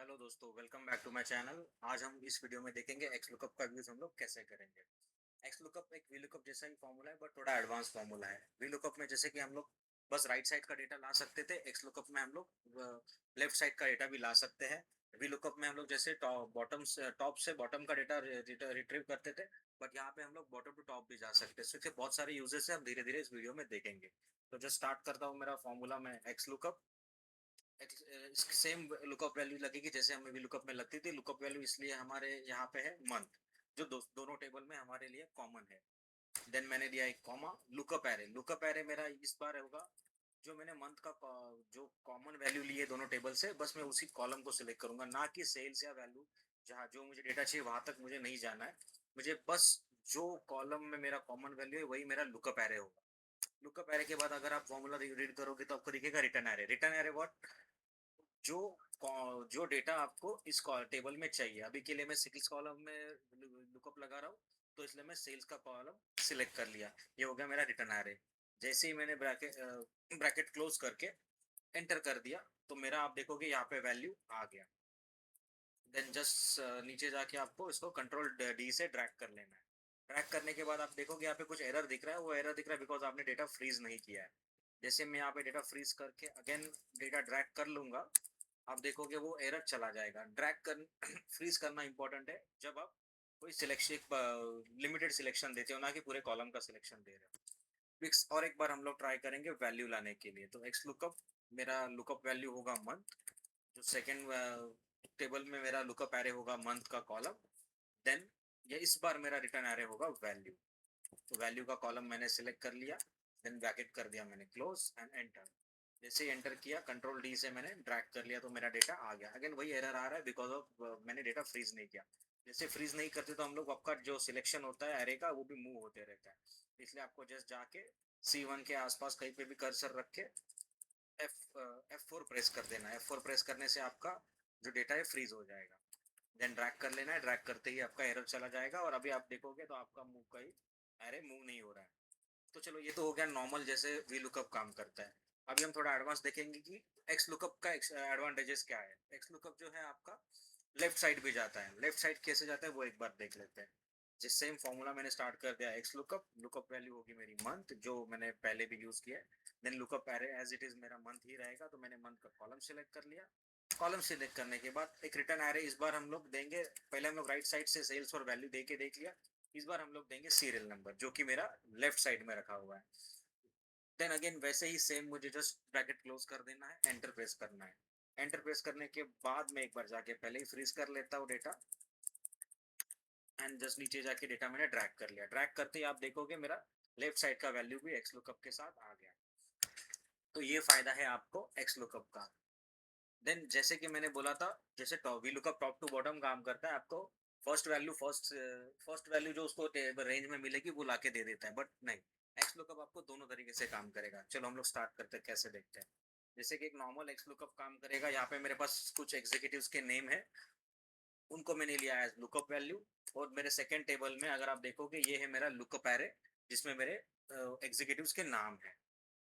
Hello दोस्तों, welcome back to my channel. आज हम इस वीडियो में देखेंगे एक्स लुकअप का यूज हम लोग कैसे करेंगे। एक्स लुकअप एक वी लुकअप जैसा ही फॉर्मूला है, बट थोड़ा एडवांस फॉर्मूला है। वी लुकअप में जैसे कि हम लोग बस राइट साइड का डेटा ला सकते थे, एक्स लुकअप में हम लोग लेफ्ट साइड का डेटा भी ला सकते हैं। वी लुकअप में हम लोग जैसे टॉप से बॉटम का डेटा रिट्रीव करते थे, बट यहाँ पे हम लोग बॉटम टू टॉप भी जा सकते हैं। so इसके बहुत सारे यूजेस है, हम धीरे धीरे इस वीडियो में देखेंगे। तो जो स्टार्ट करता हूँ मेरा फॉर्मूला में x lookup. Same lookup value लगेगी जैसे हमें भी लुकअप में लगती थी। लुकअप वैल्यू इसलिए हमारे यहाँ पे है मंथ, जो दोनों टेबल में हमारे लिए कॉमन है। देन मैंने दिया एक comma. Lookup array, lookup array मेरा इस बार होगा जो मैंने मंथ का जो कॉमन वैल्यू ली है दोनों टेबल से, बस मैं उसी कॉलम को सिलेक्ट करूंगा, ना कि सेल्स या वैल्यू। जहाँ जो मुझे डेटा चाहिए वहां तक मुझे नहीं जाना है। मुझे बस जो कॉलम में मेरा कॉमन वैल्यू है वही मेरा लुकअप एरे होगा। लुकअप एरे के बाद अगर आप फॉर्मूला रीड करोगे तो आपको दिखेगा return array. Return array what, जो जो डेटा आपको इस टेबल में चाहिए। अभी के लिए मैं सेल्स कॉलम में लुकअप लगा रहा हूँ, तो इसलिए मैं सेल्स का कॉलम सिलेक्ट कर लिया। ये हो गया मेरा रिटर्न एरे। जैसे ही मैंने ब्रैकेट क्लोज करके एंटर कर दिया, तो मेरा आप देखोगे यहाँ पे वैल्यू आ गया। देन जस्ट नीचे जाके आपको इसको कंट्रोल डी से ड्रैग कर लेना है। ड्रैग करने के बाद आप देखोगे यहाँ पे कुछ एरर दिख रहा है। वो एरर दिख रहा है बिकॉज आपने डेटा फ्रीज नहीं किया है। जैसे मैं यहाँ पे डेटा फ्रीज करके अगेन डेटा ड्रैग कर लूंगा, आप देखोगे वो एरर चला जाएगा। ड्रैग कर फ्रीज करना इंपॉर्टेंट है जब आप कोई सिलेक्शन लिमिटेड सिलेक्शन देते हो, ना कि पूरे कॉलम का सिलेक्शन दे रहे हो। फिक्स और एक बार हम लोग ट्राई करेंगे वैल्यू लाने के लिए। तो एक्स लुकअप, मेरा लुकअप वैल्यू होगा मंथ। जो सेकंड टेबल में मेरा लुकअप एरे होगा मंथ का कॉलम। देन ये इस बार मेरा रिटर्न एरे होगा वैल्यू। तो वैल्यू का कॉलम मैंने सिलेक्ट कर लिया। देन ब्रैकेट कर दिया मैंने क्लोज एंड एंटर। जैसे ही एंटर किया कंट्रोल डी से मैंने ड्रैग कर लिया, तो मेरा डेटा आ गया। अगेन वही एरर आ रहा है बिकॉज ऑफ मैंने डेटा फ्रीज नहीं किया। जैसे फ्रीज नहीं करते तो हम लोग आपका जो सिलेक्शन होता है एरे का वो भी मूव होते रहता है। इसलिए आपको जस्ट जाके C1 के आसपास कहीं पे भी कर्सर रख के F4 प्रेस कर देना है। F4 प्रेस करने से आपका जो डेटा है फ्रीज हो जाएगा। देन ड्रैग कर लेना है। ड्रैग करते ही आपका एरर चला जाएगा, और अभी आप देखोगे तो आपका मूव का ही एरे मूव नहीं हो रहा है। तो चलो, ये तो हो गया नॉर्मल जैसे वी लुकअप काम करता है। अभी हम थोड़ा एडवांस देखेंगे कि एक्स लुकअप का एडवांटेजेस क्या है। एक्स लुकअप जो है आपका लेफ्ट साइड भी जाता है। लेफ्ट साइड कैसे जाता है वो एक बार देख लेते हैं। जिस सेम फॉर्मूला मैंने स्टार्ट कर दिया एक्स लुकअप। लुकअप वैल्यू होगी मेरी मंथ, जो मैंने पहले भी यूज किया है। Then lookup array as it is मेरा मंथ ही रहेगा, तो मैंने मंथ का कॉलम सिलेक्ट कर लिया। कॉलम सिलेक्ट करने के बाद एक रिटर्न एरे इस बार हम लोग देंगे। पहले हम लोग राइट साइड से सेल्स और वैल्यू दे के देख लिया। इस बार हम लोग देंगे सीरियल नंबर, जो कि मेरा लेफ्ट साइड में रखा हुआ है। देन अगेन वैसे ही सेम मुझे जस्ट ब्रैकेट क्लोज कर देना है, एंटर प्रेस करना है। एंटर प्रेस करने के बाद मैं एक बार जाके पहले ही फ्रीज कर लेता हूँ डेटा। एंड जस्ट नीचे जाके डेटा मैंने ड्रैग कर लिया। ड्रैग करते ही आप देखोगे मेरा लेफ्ट साइड का वैल्यू भी एक्स लुकअप के साथ आ गया। तो ये फायदा है आपको एक्स लुकअप का। देन जैसे कि मैंने बोला था, जैसे VLOOKUP top to bottom काम करता है। आपको फर्स्ट वैल्यू जो उसको रेंज में मिलेगी वो लाके दे देता है, बट नहीं, एक्स लुकअप आपको दोनों तरीके से काम करेगा। चलो हम लोग स्टार्ट करते हैं, कैसे देखते हैं। जैसे कि एक नॉर्मल एक्स लुकअप काम करेगा, यहाँ पे मेरे पास कुछ एग्जीक्यूटिव्स के नेम है, उनको मैंने लिया एज लुकअप वैल्यू। और मेरे सेकंड टेबल में अगर आप देखोगे, ये है मेरा लुकअप एरे, जिसमें मेरे एग्जीक्यूटिव्स के नाम है।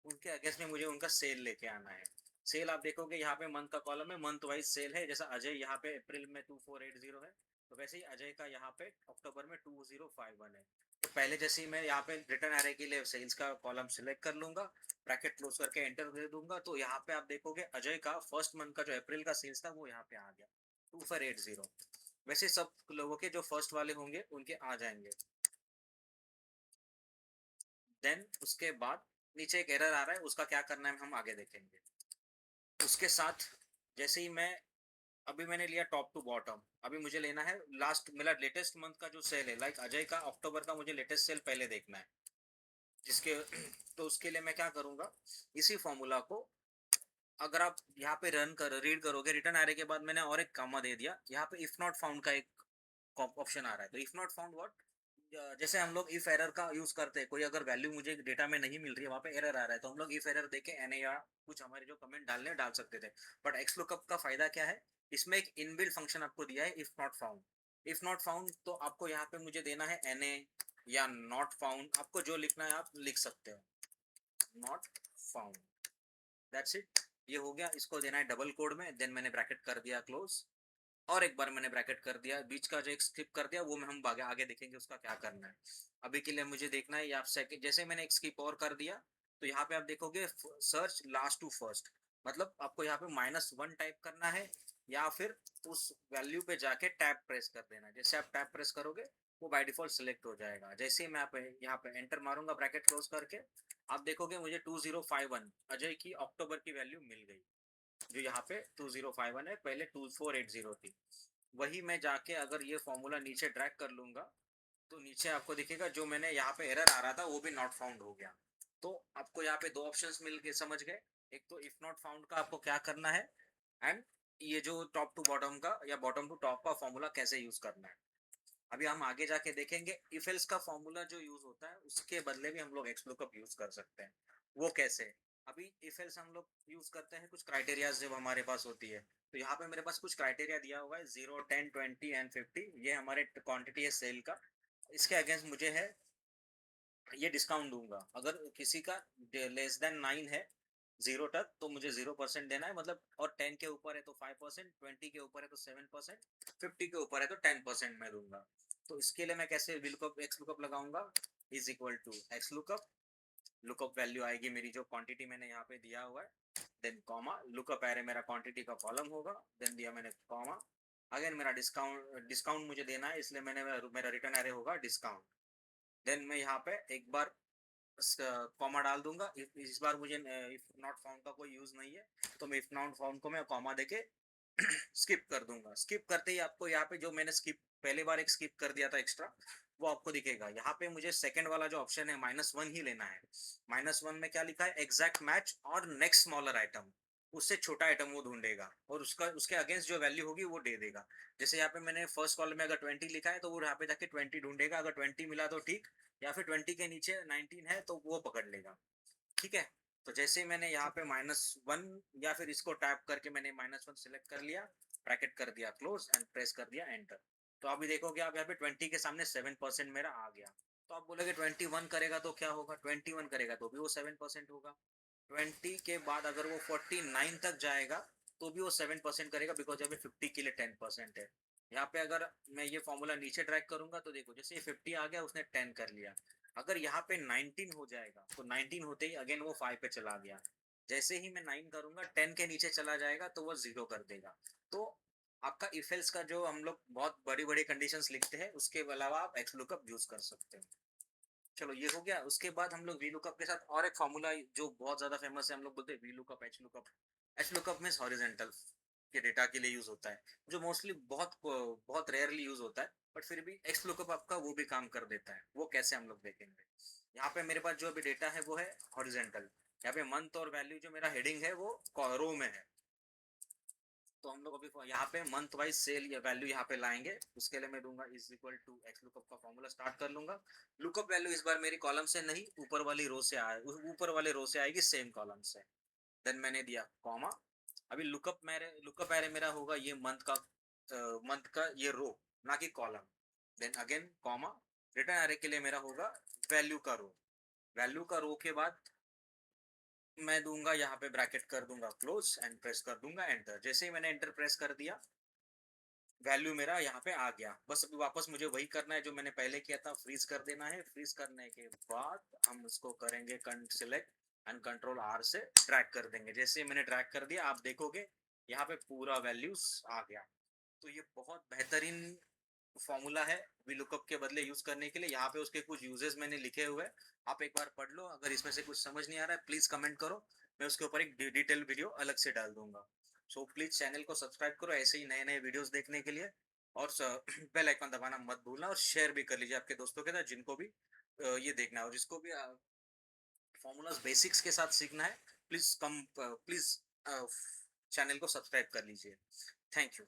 उनके अगेंस्ट में मुझे उनका सेल लेके आना है। सेल आप देखोगे यहाँ पे मंथ का कॉलम है, मंथ वाइज सेल है। जैसा अजय यहाँ पे अप्रैल में 2480 है, तो वैसे ही अजय का यहाँ पे अक्टूबर में 2051 है। तो पहले जैसे ही मैं यहाँ पे रिटर्न एरे के लिए सेल्स का कॉलम सिलेक्ट कर लूंगा, ब्रैकेट क्लोज करके एंटर दे दूंगा, तो यहाँ पे आप देखोगे अजय का फर्स्ट मंथ का जो अप्रैल का सेल्स था वो यहाँ पे आ गया 2480। वैसे सब लोगों के जो फर्स्ट वाले होंगे उनके आ जाएंगे। देन उसके बाद नीचे एक एरर आ रहा है, उसका क्या करना है हम आगे देखेंगे। उसके साथ जैसे ही मैं, अभी मैंने लिया टॉप टू बॉटम, अभी मुझे लेना है लास्ट मेरा लेटेस्ट मंथ का जो सेल है। लाइक अजय का अक्टूबर का मुझे लेटेस्ट सेल पहले देखना है, जिसके तो उसके लिए मैं क्या करूंगा, इसी फॉर्मूला को अगर आप यहाँ पे रन कर रीड करोगे, रिटर्न एरे के बाद मैंने और एक कॉमा दे दिया। यहाँ पे इफ नॉट फाउंड का एक ऑप्शन आ रहा है। तो इफ नॉट फाउंड व्हाट, जैसे हम लोग इफ एरर का यूज करते हैं, कोई अगर वैल्यू मुझे डेटा में नहीं मिल रही है, वहां पे एरर आ रहा है, तो हम लोग इफ एरर देके एन या कुछ हमारे जो कमेंट डालने डाल सकते थे। बट एक्स लुकअप का फायदा क्या है, इसमें एक इनबिल्ट फंक्शन आपको दिया है if not found. If not found तो आपको यहाँ पे मुझे देना है एन या नॉट फाउंड, आपको जो लिखना है आप लिख सकते हो, नॉट फाउंड, दैट्स इट। ये हो गया। इसको देना है डबल कोड में। देन मैंने ब्रैकेट कर दिया क्लोज। और एक बार मैंने ब्रैकेट कर दिया, बीच का जो एक स्किप कर दिया वो में हम आगे आगे देखेंगे उसका क्या करना है। अभी के लिए मुझे देखना है आप सेकंड, जैसे मैंने एक स्किप और कर दिया तो यहाँ पे आप देखोगे सर्च लास्ट टू फर्स्ट, मतलब आपको यहाँ पे -1 टाइप करना है या फिर उस वैल्यू पे जाके टैब प्रेस कर देना है। जैसे आप टैब प्रेस करोगे वो बाय डिफॉल्ट सिलेक्ट हो जाएगा। जैसे ही मैं यहाँ पे एंटर मारूंगा ब्रैकेट क्लोज करके, आप देखोगे मुझे 2051 अजय की अक्टूबर की वैल्यू मिल गई, जो यहाँ पे 2051 है, पहले 2480 थी। वही मैं जाके अगर ये फॉर्मूला नीचे ड्रैग कर लूंगा तो नीचे आपको दिखेगा जो मैंने यहाँ पे एरर आ रहा था वो भी नॉट फाउंड हो गया। तो आपको यहाँ पे दो ऑप्शंस मिल गए, समझ गए। एक तो इफ नॉट फाउंड का आपको क्या करना है, एंड ये जो टॉप टू बॉटम का या बॉटम टू टॉप का फॉर्मूला कैसे यूज करना है। अभी हम आगे जाके देखेंगे इफ एल्स का फॉर्मूला जो यूज होता है उसके बदले भी हम लोग एक्स लुकअप यूज कर सकते हैं। वो कैसे? अभी इफ एल्स हम लोग यूज करते हैं कुछ क्राइटेरिया जब हमारे पास होती है, तो यहाँ पे मेरे पास कुछ क्राइटेरिया दिया हुआ है 0, 10, 20 एंड 50। ये हमारे क्वांटिटी है सेल का। इसके अगेंस्ट मुझे है ये डिस्काउंट दूंगा। अगर किसी का लेस देन 9 है 0 तक तो मुझे 0% देना है, मतलब, और 10 के ऊपर है तो 5%, 20 के ऊपर है तो 7%, 50 के ऊपर है तो 10% मैं दूंगा। तो इसके लिए मैं कैसे लुकअप एक्स लुकअप लगाऊंगा, is equal to XLOOKUP, lookup value आएगी मेरी जो क्वांटिटी मैंने यहाँ पे दिया हुआ है, देन कॉमा, लुकअप एरे मेरा क्वांटिटी का कॉलम होगा, देन दिया मैंने कॉमा, अगेन मेरा डिस्काउंट डिस्काउंट मुझे देना है इसलिए मैंने मेरा रिटर्न एरे होगा डिस्काउंट। देन मैं यहाँ पे एक बार कॉमा डाल दूंगा। इस बार मुझे इफ नॉट फाउंड का कोई यूज नहीं है तो मैं इफ नॉट फाउंड को मैं कॉमा देके स्किप कर दूंगा। स्किप करते ही आपको यहाँ पे जो मैंने स्किप पहले बार एक स्किप कर दिया था एक्स्ट्रा वो आपको दिखेगा। यहाँ पे मुझे सेकंड वाला जो ऑप्शन है -1 ही लेना है। -1 में क्या लिखा है, एग्जैक्ट मैच और नेक्स्ट स्मॉलर आइटम, उससे छोटा आइटम वो ढूंढेगा और उसका उसके अगेंस्ट जो वैल्यू होगी वो दे देगा। जैसे यहाँ पे मैंने फर्स्ट कॉलम में अगर 20 लिखा है तो वो यहाँ पे जाके 20 ढूंढेगा, अगर 20 मिला तो ठीक, या फिर 20 के नीचे 19 है तो वो पकड़ लेगा। ठीक है। तो जैसे मैंने यहाँ पे -1 या फिर इसको टैप करके मैंने -1 सिलेक्ट कर लिया, ब्रैकेट कर दिया क्लोज एंड प्रेस कर दिया एंटर, तो अभी देखोगे आप यहाँ पे 20 के सामने 7% मेरा आ गया। तो आप बोलोगे 21 करेगा तो क्या होगा, 21 करेगा तो भी वो 7% होगा। 20 के बाद अगर वो 49 तक जाएगा तो भी वो 7% करेगा, बिकॉज यहाँ पे 50 के लिए 10% है। यहाँ पे अगर मैं ये फॉर्मूला नीचे ड्रैग करूंगा तो देखो जैसे ये 50 आ गया उसने 10 कर लिया। अगर यहाँ पे 19 हो जाएगा तो 19 होते ही अगेन वो 5 पे चला गया। जैसे ही मैं 9 करूंगा 10 के नीचे चला जाएगा तो वो 0 कर देगा। तो आपका इफ एल्स का जो हम लोग बहुत बड़ी बड़ी कंडीशंस लिखते हैं उसके अलावा आप एक्स लुकअप यूज कर सकते हैं। चलो ये हो गया। उसके बाद हम लोग वी लुकअप के साथ और एक फॉर्मूला जो बहुत ज्यादा फेमस है, हम लोग बोलते हैं V lookup, H lookup. H lookup means horizontal के डेटा के लिए यूज होता है, जो मोस्टली बहुत बहुत रेयरली यूज होता है, बट फिर भी एक्स लुकअप आपका वो भी काम कर देता है। वो कैसे हम लोग देखेंगे। यहाँ पे मेरे पास जो अभी डेटा है वो है हॉरिजॉन्टल। यहाँ पे मंथ और वैल्यू जो मेरा हेडिंग है वो रो में है। तो हम लोग अभी यहाँ पे मंथ वाइज सेल या वैल्यू यहाँ पे लाएंगे। उसके लिए मैं दूंगा is equal to XLOOKUP का फॉर्मूला स्टार्ट कर लूंगा। लुकअप वैल्यू इस बार मेरी कॉलम से नहीं ऊपर वाली रो से आए, ऊपर वाले रो से आएगी सेम कॉलम से। देन मैंने दिया कॉमा। अभी लुकअप एरे मेरा होगा ये मंथ का ये रो, ना कि column. Then again comma, return array के लिए मेरा होगा वैल्यू का रो। वैल्यू का रो के बाद मैं दूंगा यहाँ पे ब्रैकेट कर दूंगा क्लोज एंड प्रेस कर दूंगा एंटर। जैसे ही मैंने एंटर प्रेस कर दिया वैल्यू मेरा यहाँ पे आ गया। बस अभी वापस मुझे वही करना है जो मैंने पहले किया था, फ्रीज कर देना है। फ्रीज करने के बाद हम उसको करेंगे सिलेक्ट एंड कंट्रोल आर से ड्रैग कर देंगे। जैसे मैंने ड्रैग कर दिया आप देखोगे यहाँ पे पूरा वैल्यूज आ गया। तो ये बहुत बेहतरीन फॉर्मूला है वी लुकअप के बदले यूज करने के लिए। यहाँ पे उसके कुछ यूजेस मैंने लिखे हुए हैं, आप एक बार पढ़ लो। अगर इसमें से कुछ समझ नहीं आ रहा है प्लीज कमेंट करो, मैं उसके ऊपर एक डिटेल वीडियो अलग से डाल दूंगा। सो प्लीज चैनल को सब्सक्राइब करो ऐसे ही नए नए वीडियोस देखने के लिए, और बेल आइकन दबाना मत भूलना, और शेयर भी कर लीजिए आपके दोस्तों के साथ जिनको भी ये देखना है, और जिसको भी फॉर्मूलाज बेसिक्स के साथ सीखना है प्लीज चैनल को सब्सक्राइब कर लीजिए। Thank you.